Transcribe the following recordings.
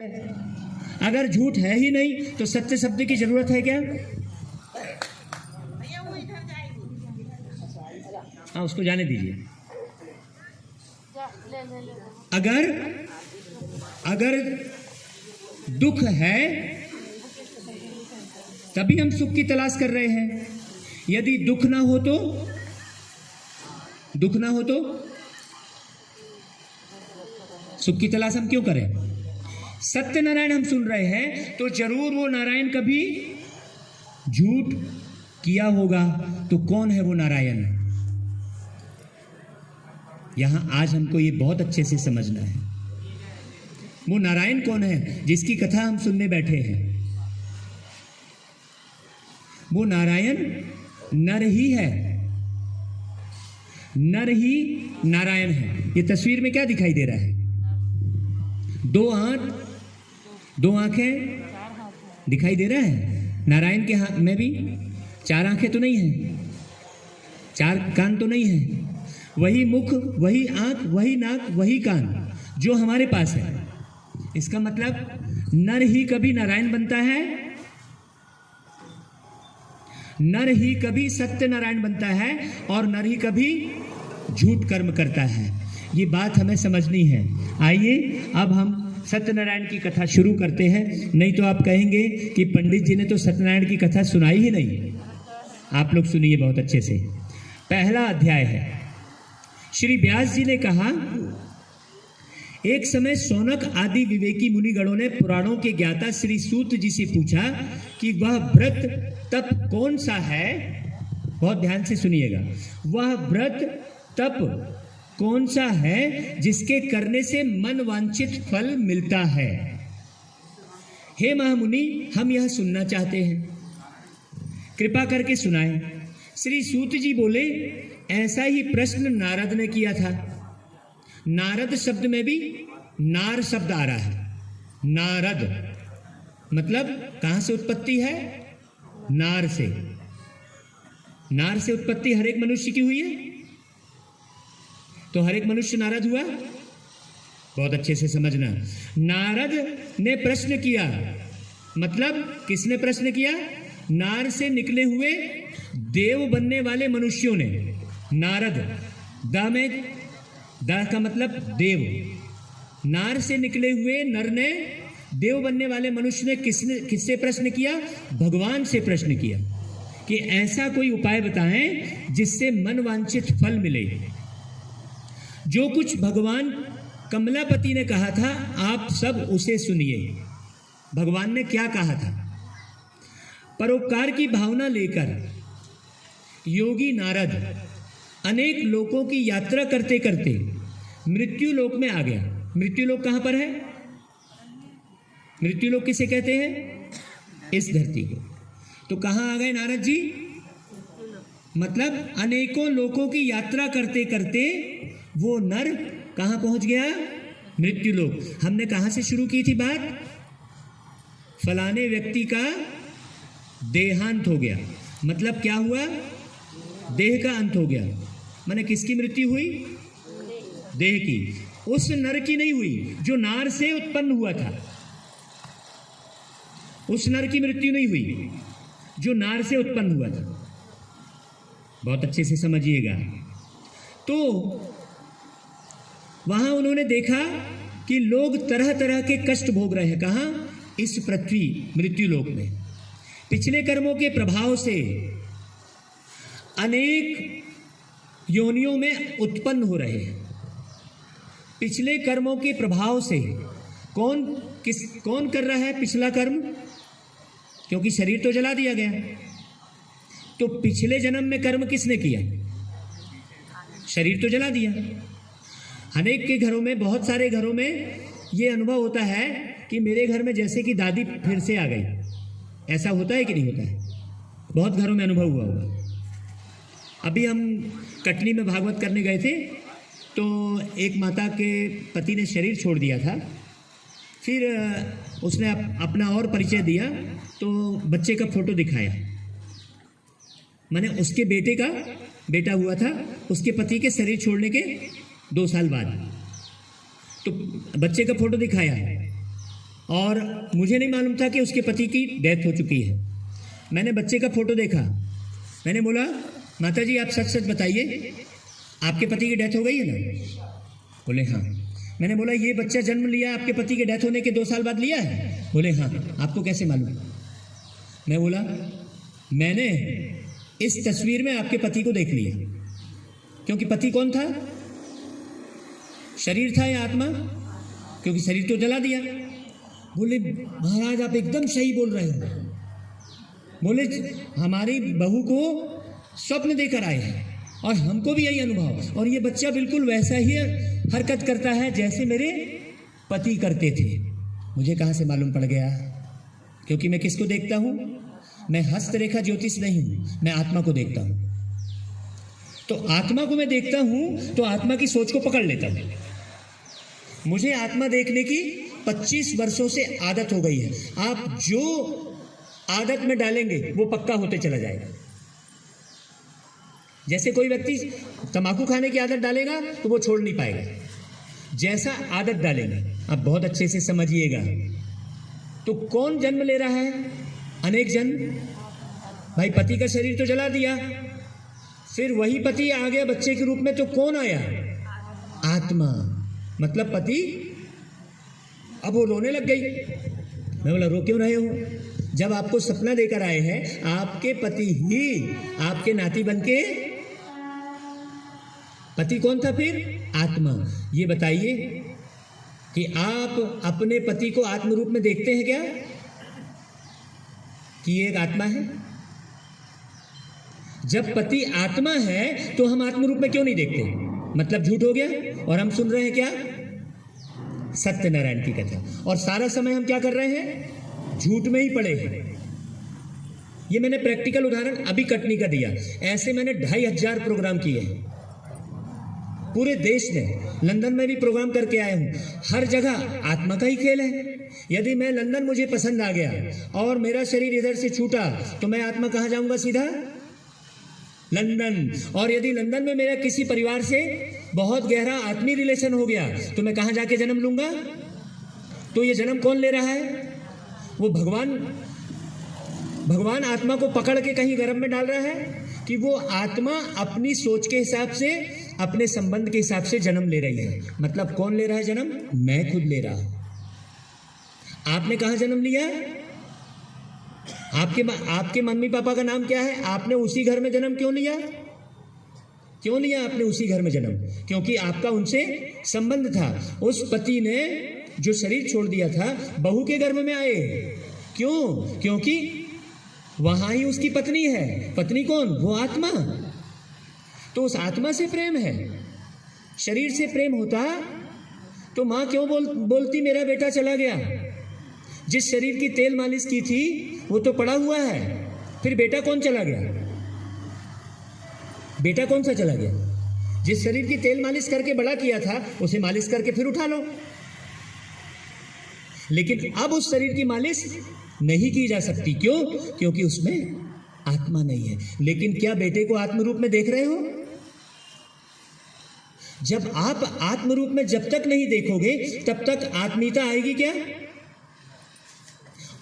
अगर झूठ है ही नहीं तो सत्य शब्द की जरूरत है क्या? हाँ, उसको जाने दीजिए। अगर दुख है तभी हम सुख की तलाश कर रहे हैं। यदि दुख ना हो तो सुख की तलाश हम क्यों करें? सत्य नारायण हम सुन रहे हैं तो जरूर वो नारायण कभी झूठ किया होगा। तो कौन है वो नारायण? यहां आज हमको ये बहुत अच्छे से समझना है। वो नारायण कौन है जिसकी कथा हम सुनने बैठे हैं? वो नारायण नर ही है, नर ही नारायण है। ये तस्वीर में क्या दिखाई दे रहा है? दो आंखें दिखाई दे रहा है। नारायण के हाथ में भी चार आंखें तो नहीं है, चार कान तो नहीं है। वही मुख, वही आंख, वही नाक, वही कान जो हमारे पास है। इसका मतलब नर ही कभी नारायण बनता है, नर ही कभी सत्य नारायण बनता है और नर ही कभी झूठ कर्म करता है। ये बात हमें समझनी है। आइए अब हम सत्यनारायण की कथा शुरू करते हैं। नहीं तो आप कहेंगे कि पंडित जी ने तो सत्यनारायण की कथा सुनाई ही नहीं। आप लोग सुनिए बहुत अच्छे से। पहला अध्याय है। श्री व्यास जी ने कहा, एक समय सौनक आदि विवेकी मुनिगणों ने पुराणों के ज्ञाता श्री सूत जी से पूछा कि वह व्रत तप कौन सा है। बहुत ध्यान से सुनिएगा। वह व्रत तप कौन सा है जिसके करने से मन वांछित फल मिलता है? हे महामुनि, हम यह सुनना चाहते हैं, कृपा करके सुनाएं। श्री सूत जी बोले, ऐसा ही प्रश्न नारद ने किया था। नारद शब्द में भी नार शब्द आ रहा है। नारद मतलब कहां से उत्पत्ति है? नार से। नार से उत्पत्ति हर एक मनुष्य की हुई है, तो हर एक मनुष्य नारद हुआ। बहुत अच्छे से समझना। नारद ने प्रश्न किया, मतलब किसने प्रश्न किया? नार से निकले हुए देव बनने वाले मनुष्यों ने। नारद, दा का मतलब देव। नार से निकले हुए नर ने, देव बनने वाले मनुष्य ने किससे प्रश्न किया? भगवान से प्रश्न किया कि ऐसा कोई उपाय बताएं जिससे मन वांछित फल मिले। जो कुछ भगवान कमलापति ने कहा था आप सब उसे सुनिए। भगवान ने क्या कहा था? परोपकार की भावना लेकर योगी नारद अनेक लोकों की यात्रा करते करते मृत्यु लोक में आ गया। मृत्यु लोक कहां पर है? मृत्यु लोक किसे कहते हैं? इस धरती को। तो कहां आ गए नारद जी? मतलब अनेकों लोकों की यात्रा करते करते वो नर कहां पहुंच गया? मृत्यु लोक। हमने कहां से शुरू की थी बात? फलाने व्यक्ति का देहांत हो गया। मतलब क्या हुआ? देह का अंत हो गया। माने किसकी मृत्यु हुई? देह की। उस नर की नहीं हुई जो नार से उत्पन्न हुआ था। उस नर की मृत्यु नहीं हुई जो नार से उत्पन्न हुआ था। बहुत अच्छे से समझिएगा। तो वहां उन्होंने देखा कि लोग तरह तरह के कष्ट भोग रहे हैं। कहां? इस पृथ्वी मृत्यु लोक में। पिछले कर्मों के प्रभाव से अनेक योनियों में उत्पन्न हो रहे हैं। पिछले कर्मों के प्रभाव से कौन कर रहा है पिछला कर्म? क्योंकि शरीर तो जला दिया गया। तो पिछले जन्म में कर्म किसने किया? शरीर तो जला दिया। अनेक के घरों में, बहुत सारे घरों में ये अनुभव होता है कि मेरे घर में जैसे कि दादी फिर से आ गई। ऐसा होता है कि नहीं होता है? बहुत घरों में अनुभव हुआ होगा। अभी हम कटनी में भागवत करने गए थे तो एक माता के पति ने शरीर छोड़ दिया था। फिर उसने अपना और परिचय दिया तो बच्चे का फोटो दिखाया। माने उसके बेटे का बेटा हुआ था, उसके पति के शरीर छोड़ने के 2 साल बाद। तो बच्चे का फोटो दिखाया है और मुझे नहीं मालूम था कि उसके पति की डेथ हो चुकी है। मैंने बच्चे का फोटो देखा, मैंने बोला माता जी आप सच सच बताइए, आपके पति की डेथ हो गई है ना? बोले हाँ। मैंने बोला ये बच्चा जन्म लिया आपके पति के डेथ होने के 2 साल बाद लिया है? बोले हाँ। आपको कैसे मालूम? मैं बोला मैंने इस तस्वीर में आपके पति को देख लिया। क्योंकि पति कौन था? शरीर था या आत्मा? क्योंकि शरीर तो जला दिया। बोले महाराज आप एकदम सही बोल रहे हो। बोले हमारी बहू को स्वप्न देकर आए हैं और हमको भी यही अनुभव, और ये बच्चा बिल्कुल वैसा ही हरकत करता है जैसे मेरे पति करते थे। मुझे कहाँ से मालूम पड़ गया? क्योंकि मैं किसको देखता हूँ? मैं हस्तरेखा ज्योतिष नहीं हूँ, मैं आत्मा को देखता हूँ। तो आत्मा को मैं देखता हूँ तो आत्मा की सोच को पकड़ लेता हूँ। मुझे आत्मा देखने की 25 वर्षों से आदत हो गई है। आप जो आदत में डालेंगे वो पक्का होते चला जाएगा। जैसे कोई व्यक्ति तंबाकू खाने की आदत डालेगा तो वो छोड़ नहीं पाएगा। जैसा आदत डालेंगे, आप बहुत अच्छे से समझिएगा। तो कौन जन्म ले रहा है? अनेक जन्म। भाई पति का शरीर तो जला दिया, फिर वही पति आ गया बच्चे के रूप में, तो कौन आया? आत्मा, मतलब पति। अब वो रोने लग गई। मैं बोला रो क्यों रहे हो? जब आपको सपना देकर आए हैं आपके पति ही आपके नाती बनके। पति कौन था फिर? आत्मा। ये बताइए कि आप अपने पति को आत्म रूप में देखते हैं क्या कि ये एक आत्मा है? जब पति आत्मा है तो हम आत्म रूप में क्यों नहीं देखते? मतलब झूठ हो गया। और हम सुन रहे हैं क्या? सत्यनारायण की कथा। और सारा समय हम क्या कर रहे हैं? झूठ में ही पड़े हैं। ये मैंने प्रैक्टिकल उदाहरण अभी कटनी का दिया। ऐसे मैंने 2500 प्रोग्राम किए हैं पूरे देश में। लंदन में भी प्रोग्राम करके आया हूँ। हर जगह आत्मा का ही खेल है। यदि मैं लंदन मुझे पसंद आ गया और मेरा शरीर इधर से छूटा तो मैं आत्मा कहाँ जाऊंगा? सीधा लंदन। और यदि लंदन में मेरा किसी परिवार से बहुत गहरा आत्मीय रिलेशन हो गया तो मैं कहाँ जाके जन्म लूंगा? तो ये जन्म कौन ले रहा है? वो भगवान आत्मा को पकड़ के कहीं गर्भ में डाल रहा है कि वो आत्मा अपनी सोच के हिसाब से, अपने संबंध के हिसाब से जन्म ले रही है। मतलब कौन ले रहा है जन्म? मैं खुद ले रहा हूं। आपने कहाँ जन्म लिया? आपके मम्मी पापा का नाम क्या है? आपने उसी घर में जन्म क्यों लिया? क्यों लिया आपने उसी घर में जन्म? क्योंकि आपका उनसे संबंध था। उस पति ने जो शरीर छोड़ दिया था बहू के गर्भ में आए। क्यों? क्योंकि वहां ही उसकी पत्नी है। पत्नी कौन? वो आत्मा। तो उस आत्मा से प्रेम है। शरीर से प्रेम होता तो माँ क्यों बोलती मेरा बेटा चला गया? जिस शरीर की तेल मालिश की थी वो तो पड़ा हुआ है। फिर बेटा कौन चला गया? बेटा कौन सा चला गया? जिस शरीर की तेल मालिश करके बड़ा किया था उसे मालिश करके फिर उठा लो। लेकिन अब उस शरीर की मालिश नहीं की जा सकती। क्यों? क्योंकि उसमें आत्मा नहीं है। लेकिन क्या बेटे को आत्म रूप में देख रहे हो? जब आप आत्म रूप में जब तक नहीं देखोगे तब तक आत्मीयता आएगी क्या?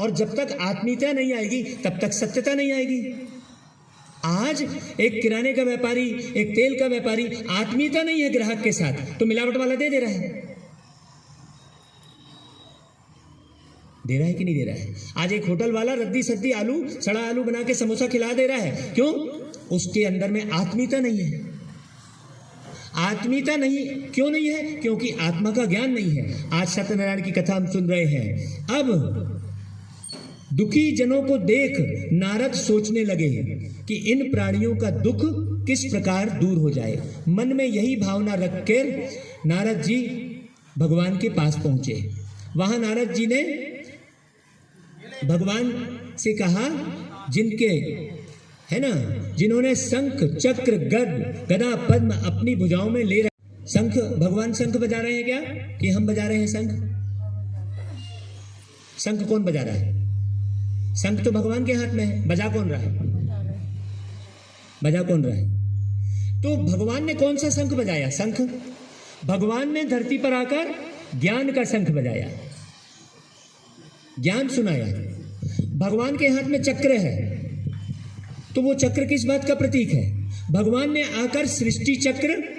और जब तक आत्मीयता नहीं आएगी तब तक सत्यता नहीं आएगी। आज एक किराने का व्यापारी, एक तेल का व्यापारी, आत्मीयता नहीं है ग्राहक के साथ तो मिलावट वाला दे रहा है। दे रहा है कि नहीं दे रहा है? आज एक होटल वाला रद्दी सद्दी आलू, सड़ा आलू बना के समोसा खिला दे रहा है। क्यों? उसके अंदर में आत्मीयता नहीं है। आत्मीयता नहीं क्यों नहीं है? क्योंकि आत्मा का ज्ञान नहीं है। आज सत्यनारायण की कथा हम सुन रहे हैं। अब दुखी जनों को देख नारद सोचने लगे कि इन प्राणियों का दुख किस प्रकार दूर हो जाए। मन में यही भावना रखकर नारद जी भगवान के पास पहुंचे। वहां नारद जी ने भगवान से कहा, जिनके है ना, जिन्होंने शंख चक्र गदा पद्म अपनी भुजाओं में ले रहे। शंख, भगवान शंख बजा रहे हैं क्या कि हम बजा रहे हैं शंख? शंख कौन बजा रहा है? शंख तो भगवान के हाथ में है। बजा कौन रहा है? बजा कौन रहा है? तो भगवान ने कौन सा शंख बजाया? शंख भगवान ने धरती पर आकर ज्ञान का शंख बजाया। ज्ञान सुनाया। भगवान के हाथ में चक्र है, तो वो चक्र किस बात का प्रतीक है? भगवान ने आकर सृष्टि चक्र